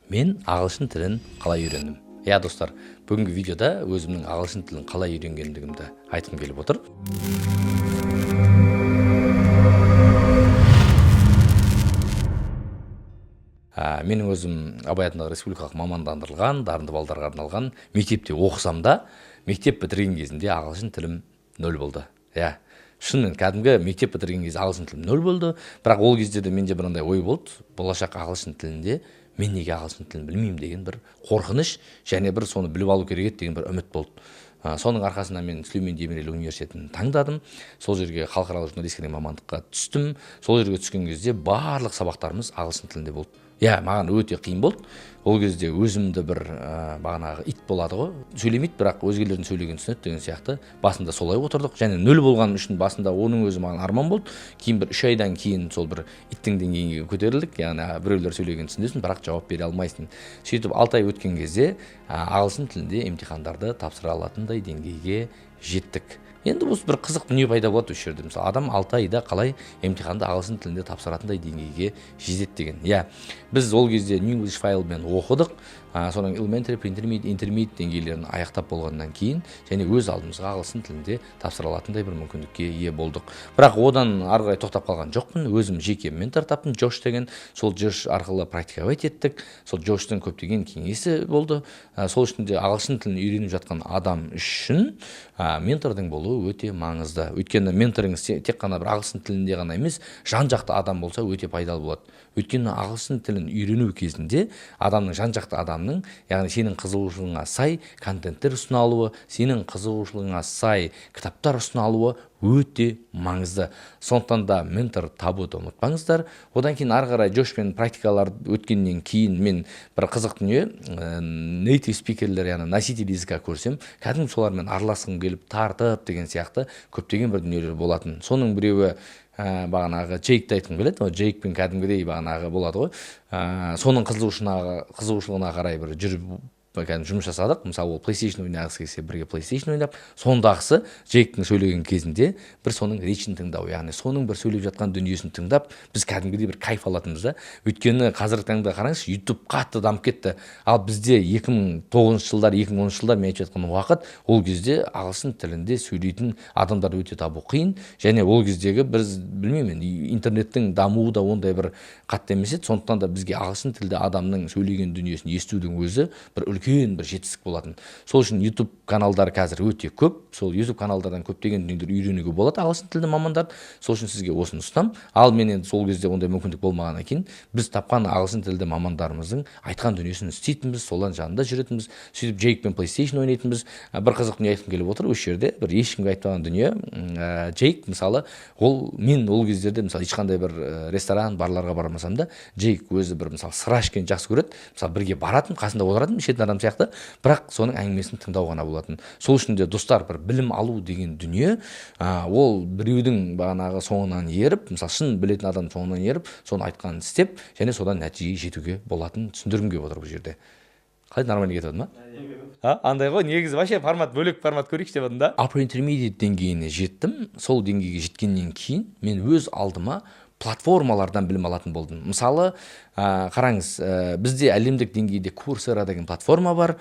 Мен ағылшын тілін қалай үйрендім? Я достар, бүгінгі видеода өзімнің ағылшын тілін қалай үйренгендігімді айтқым келіп отыр. Менің өзім Абай атындағы республикалық мамандандырылған, дарынды балдарға арналған мектепте оқысам да, мектеп бітірген кезінде ағылшын тілім 0 болды. Шынымен кәдімгі мектеп бітірген кезде ағылшын тілім 0 болды, бірақ ол кезде де менде бірандай ой болды, болашақ ағылшын тілінде мен неге ағылшын тілін білмеймін деген бір қорқыныш, және бір соны біліп алу керек еді деген бір үміт болды. Соның арқасында мен Сүлеймен Демирел университетін таңдадым. Сол жерге халықаралық журналистика деген мамандыққа түстім. Сол жерге түскен кезде барлық сабақтарымыз ағылшын тілінде болды. Маған өте қиын болды. Ол кезде өзімді бір бағанағы ит болады ғой. Сөйлемейді, бірақ өзгелердің сөйлегенін түсінеді деген сияқты. Басында солай отырдық. Және 0 болғаным үшін басында оның өзі маған арман болды. Кейін бір 3 айдан кейін сол бір иттің деңгейіне көтерілдік. Яғни біреулер сөйлегенін түсінесің, бірақ жауап бере алмайсың. Сөйтіп 6 ай өткен кезде ағылшын тілінде емтихандарды тапсыра алатындай деңгейге жеттік. Енді осы бір қызық дүние пайда болады осы жерде. Мысалы, адам 6 айда қалай емтиханды ағылшын тілінде тапсыратындай деңгейге жетеді деген. Біз ол кезде New English файлмен оқыдық. Соның elementary, intermediate деңгейлерін аяқтап болғаннан кейін, және өз алдымызға ағылшын тілінде тапсыра алатындай бір мүмкіндікке ие болдық. Бірақ одан ары қарай тоқтап қалған жоқпын. Өзім жеке ментор таптым, Джош деген. Сол Джош арқылы практиковать еттік. Сол Джоштың көптеген кеңесі болды. Сол үшін де ағылшын тілін үйреніп жатқан адам үшін ментордың болуы өте маңызды. Өйткені менторыңыз тек қана бір ағылшын тілінде ғана емес, жан-жақты адам болса өте пайдалы болады. Өйткені ағылшын тілін үйрену кезінде адамның жан-жақты адамның, яғни сенің қызығушылығыңа сай контенттер ұсыналуы, сенің қызығушылығыңа сай кітаптар ұсыналуы өте маңызды. Сондықтан да ментор табуды ұмытпаңыздар. Одан кейін ары қарай Джошпен практикалар өткеннен кейін мен бір қызық дүние, нейтив спикерлер, яғни носитель языка көрсем, кәдімгі солармен араласқым келіп тартып деген сияқты көптеген бір дүниелер болатын. Соның біреуі бағанағы Джейкті айтқым келеді. Джейкпен кәдімгідей бағанағы болады ғой. Соның қызығушылығына қарай бір жүріп жұмыс жасадық. Мысалы, ол PlayStation ойнағысы келсе, бірге PlayStation ойнап, сондағысы Джейктің сөйлеген кезінде бір соның речін тыңдау, яғни соның бір сөйлеп жатқан дүниесін тыңдап, біз кәдімгідей бір кайф алатынбыз да. Өйткені қазіргі таңда қараңыз, YouTube қатты дамып кетті. Ал бізде 2009 жылдар, 2010 жылдар мен айтып жатқан уақыт, ол кезде ағылшын тілінде сөйлейтін адамдар өте табу қиын, және ол кездегі біз білмеймін, интернеттің дамуы да ондай бір қатты емес еді. Сондықтан да бізге ағылшын тілді адамның сөйлеген дүниесін естудің өзі бір үлкен бір жетістік болатын. Сол үшін YouTube каналдары қазір өте көп. Сол YouTube каналдардан көптеген дүниелер үйренуге болады ағылшын тілді мамандар. Сол үшін сізге осыны ұсынам. Ал мен енді сол кезде ондай мүмкіндік болмағаннан кейін біз тапқан ағылшын тілді мамандарымыздың айтқан дүниесін істейтінбіз, солардың жанында жүретінбіз. Сөйтіп Джейкпен PlayStation ойнайтынбыз. Бір қызық дүние айтқым келіп отыр. Осы жерде бір ешкімге айтпаған дүние. Джейк мысалы, мен ол кездерде мысалы ешқандай бір ресторан, барларға бармасам да, Джейк өзі бір мысалы сыра ішкенді жақсы көреді. Мысалы бірге баратын, қасында отыратын, ішетін адам сияқты, бірақ соның әңгімесін тыңдау ғана болатын. Сол үшін де достар, бір білім алу деген дүние, ол біреудің бағанағы соңынан еріп, мысалы шын білетін адам соңынан еріп, соны айтқанын істеп, және содан нәтижеге жетуге болатын түсіндіргім келіп отыр бұл жерде. Қалай, нормально кетеді ма? Андай ғой, негізі вообще бөлек формат көрейікші деп жатырмын да. Upper intermediate деңгейіне жеттім. Сол деңгейге жеткеннен кейін мен өз алдыма платформалардан білім алатын болдым. Мысалы, қараңыз, бізде әлемдік деңгейде Coursera деген платформа бар.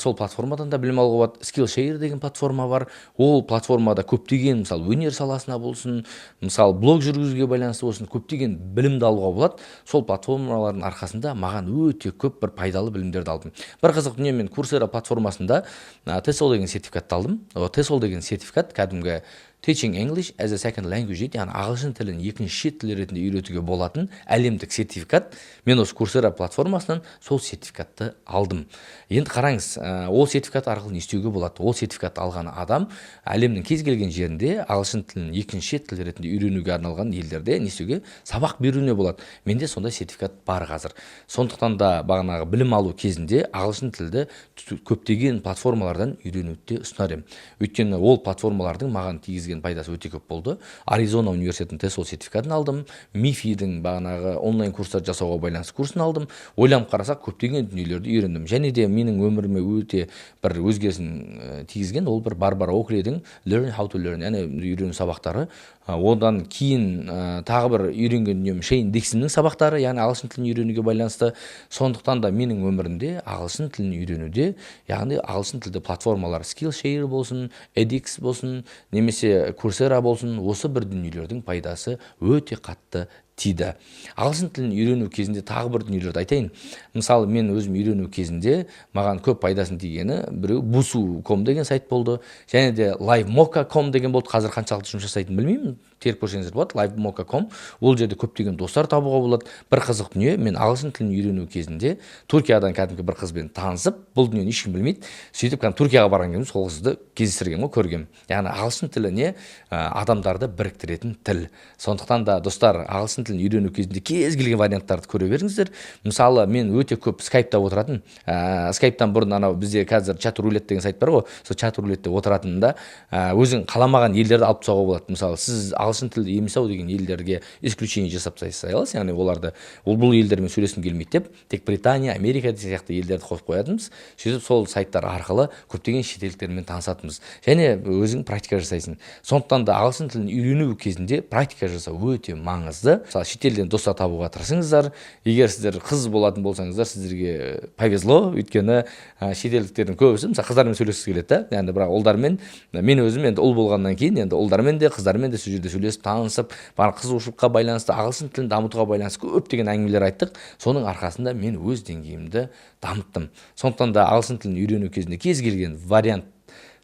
Сол платформадан да білім алуға болады. Skillshare деген платформа бар. Ол платформада көптеген, мысалы, өнер саласына болсын, мысалы, блог жүргізуге байланысты болсын, көптеген білімді алуға болады. Сол платформалардың арқасында маған өте көп бір пайдалы білімдерді алдым. Бір қызық дүние, мен Coursera платформасында TESOL деген сертификатты алдым. TESOL деген сертификат кәдімгі Teaching English as a Second Language, яғни ағылшын тілін екінші шет тілі ретінде үйретуге болатын әлемдік сертификат. Мен осы Coursera платформасынан сол сертификатты алдым. Енді қараңыз, ол сертификат арқылы не істеуге болады? Ол сертификатты алған адам әлемнің кез келген жерінде ағылшын тілін екінші шет тілі ретінде үйренуге арналған елдерде не істеуге, сабақ беруіне болады. Менде сондай сертификат бар қазір. Сондықтан да бағанағы білім алу кезінде ағылшын тілді көптеген платформалардан үйренуді ұсынар едім. Өйткені ол платформалардың маған тигізген пайдасы өте көп болды. Аризона университетінің TESOL сертификатын алдым. MIFI-дің бағанағы онлайн курстар жасауға байланысты курсын алдым. Ойланып қарасақ, көптеген дүниелерді үйрендім. Және де менің өміріме өте бір өзгерісін тигізген ол бір Барбара Окридің Learn How to Learn, яғни үйрену сабақтары. одан кейін тағы бір үйренген дүнием Шейн Диксонның сабақтары, яғни ағылшын тілін үйренуге байланысты. Сондықтан да менің өмірімде ағылшын тілін үйренуде, яғни ағылшын тілді платформалар, Skillshare болсын, edX болсын, немесе Coursera болсын, осы бір дүниелердің пайдасы өте қатты тиді. Ағылшын тілін үйрену кезінде тағы бір дүниелерді айтайын. Мысалы, мен өзім үйрену кезінде маған көп пайдасын тигені біреу Busuu.com деген сайт болды, және де LiveMocha.com деген болды. Қазір қаншалықты жұмыс жасайтынын білмеймін, теріп көрсеңіздер болады. LiveMocha.com, ол жерде көптеген достар табуға болады. Бір қызық дүние, мен ағылшын тілін үйрену кезінде Түркиядан кәдімгі бір қызбен танысып, бұл дүниені ешкім білмейді. Сөйтіп Түркияға барған кезімде сол қызды кездестірген, көргем. Яғни ағылшын тілі не? Адамдарды біріктіретін тіл. Сондықтан да достар, ағылшын тілін үйрену кезінде кез келген варианттарды көре беріңіздер. Мысалы, мен өте көп скайпта отыратын. Скайптан бұрын анау бізде қазір чат-рулет деген сайт бар ғой. Сол чат-рулетте отыратынында өзің қаламаған елдерді алып тастауға болады. Мысалы, сіз ағылшын тілді емес-ау деген елдерге исключение жасап тастай аласыз. Яғни оларды бұл елдермен сөйлескім келмейді деп, тек Британия, Америка сияқты елдерді қосып қоятынбыз. Сөйтіп сол сайттар арқылы көптеген шетелдіктермен танысатынбыз. Және өзің практика жасайсың. Сондықтан да ағылшын тілін үйрену кезінде практика жасау өте маңызды. Мысалы, шетелден достар табуға тырысыңыздар. Егер сіздер қыз болатын болсаңыздар, сіздерге повезло, өйткені шетелдіктердің көбісі, мысалы, қыздармен сөйлескісі келеді. Енді бірақ ұлдармен, мен өзім енді ұл болғаннан кейін, енді ұлдармен де, қыздармен де сол жерде сөйлесіп, танысып, бар қызығушылыққа байланысты, ағылшын тілін дамытуға байланысты көптеген әңгімелер айттық. Соның арқасында мен өз деңгейімді дамыттым. Сондықтан да ағылшын тілін үйрену кезінде кез келген вариант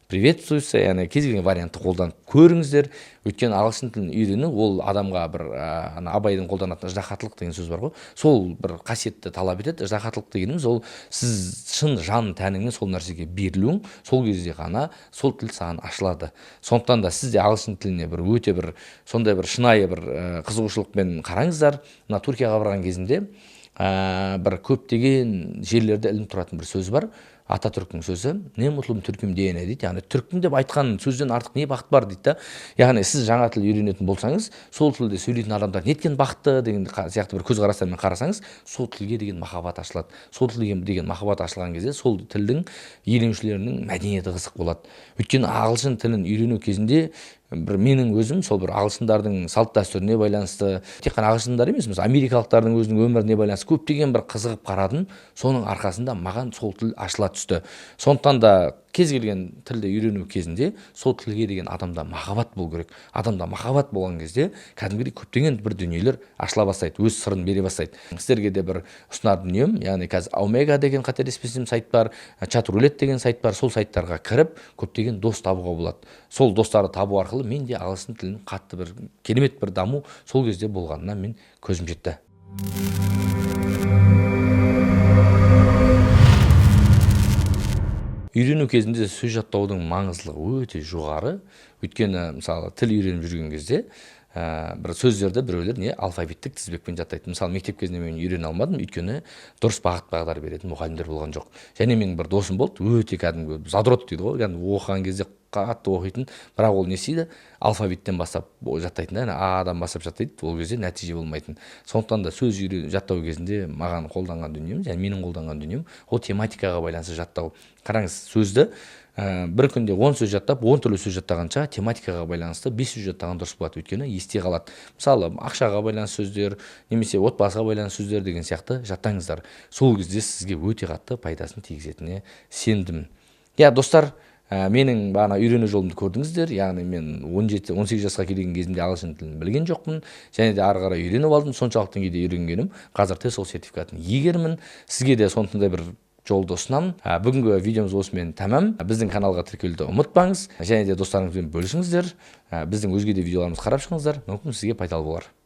приветствуется, яғни кез келген вариантты қолданып көріңіздер. Өйткені ағылшын тілін үйрену ол адамға бір Абайдың қолданатын ыждахаттылық деген сөз бар ғой. Сол бір қасиетті талап етеді. Ыждахаттылық дегеніміз ол сіз шын жан тәніңмен сол нәрсеге берілуің, сол кезде ғана сол тіл саған ашылады. Сондықтан да сіз де ағылшын тіліне бір өте бір сондай бір шынайы бір қызығушылықпен қараңыздар. Мына Түркияға барған кезінде бір көптеген жерлерде ілініп тұратын бір сөз бар. Ататүріктің сөзі, не мұтлым түркім дейіне дейді. Яғни түркім деп айтқан сөзден артық не бақыт бар дейді. Яғни сіз жаңа тіл үйренетін болсаңыз, сол тілде сөйлейтін адамдар неткен бақытты деген сияқты бір көзқарастармен қарасаңыз, сол тілге деген махаббат ашылады. Сол тілге деген махаббат ашылған кезде сол тілдің иеленушілерінің мәдениеті қызық болады. Өйткені ағылшын тілін үйрену кезінде бір менің өзім сол бір ағылшындардың салт дәстүріне байланысты, тек қана ағылшындар емес, мысалы америкалықтардың өзінің өміріне байланысты көптеген бір қызығып қарадым. Соның арқасында маған сол тіл ашыла түсті. Сондықтан да кез келген тілді үйрену кезінде сол тілге деген адамда махаббат болу керек. Адамда махаббат болған кезде кәдімгідей көптеген бір дүниелер ашыла бастайды, өз сырын бере бастайды. Сіздерге де бір ұсынар дүнием, яғни қазір Omega деген қателеспесем сайт бар, чат-рулет деген сайт бар. Сол сайттарға кіріп көптеген дос табуға болады. Сол достарды табу арқылы мен де ағылшын тілін қатты бір керемет бір даму сол кезде болғанына мен көзім жетті. Үйрену кезінде сөз жаттаудың маңыздылығы өте жоғары. Өйткені мысалы тіл үйреніп жүрген кезде бір сөздерді біреулер не алфавиттік тізбекпен жаттайды. Мысалы мектеп кезінде мен үйрене алмадым, өйткені дұрыс бағыт бағдар беретін мұғалімдер болған жоқ. Және менің бір досым болды, өте кәдімгі задрот дейді ғой, яғни оқыған кезде қатты оқитын, бірақ ол не істейді? Алфавиттен бастап жаттайтын, А-дан бастап жаттайды, ол кезде нәтиже болмайтын. Сондықтан да сөз жаттау кезінде маған қолданған дүнием, және менің қолданған дүнием, ол тематикаға байланысты жаттау. Қараңыз, сөзді бір күнде 10 сөз жаттап, 10 түрлі сөз жаттағанша тематикаға байланысты 5 сөз жаттаған дұрыс болады, өйткені есте қалады. Мысалы, ақшаға байланысты сөздер, немесе отбасыға байланысты сөздер деген сияқты жаттаңыздар. Сол кезде сізге өте қатты пайдасын тигізетініне сендім. Я, достар, менің бағана үйрену жолымды көрдіңіздер. Яғни мен 17-18 жасқа келген кезімде ағылшын тілін білген жоқпын, және де ары қарай үйреніп алдым. Соншалықты деңгейде үйренгенім, қазір TESOL сертификатын иегерімін. Сізге де сондай бір жолды ұсынамын. Бүгінгі видеомыз осымен тәмам. Біздің каналға тіркелуді ұмытпаңыз, және де достарыңызбен бөлісіңіздер. Біздің өзге де видеоларымызды қарап шығыңыздар, мүмкін сізге пайдалы болар.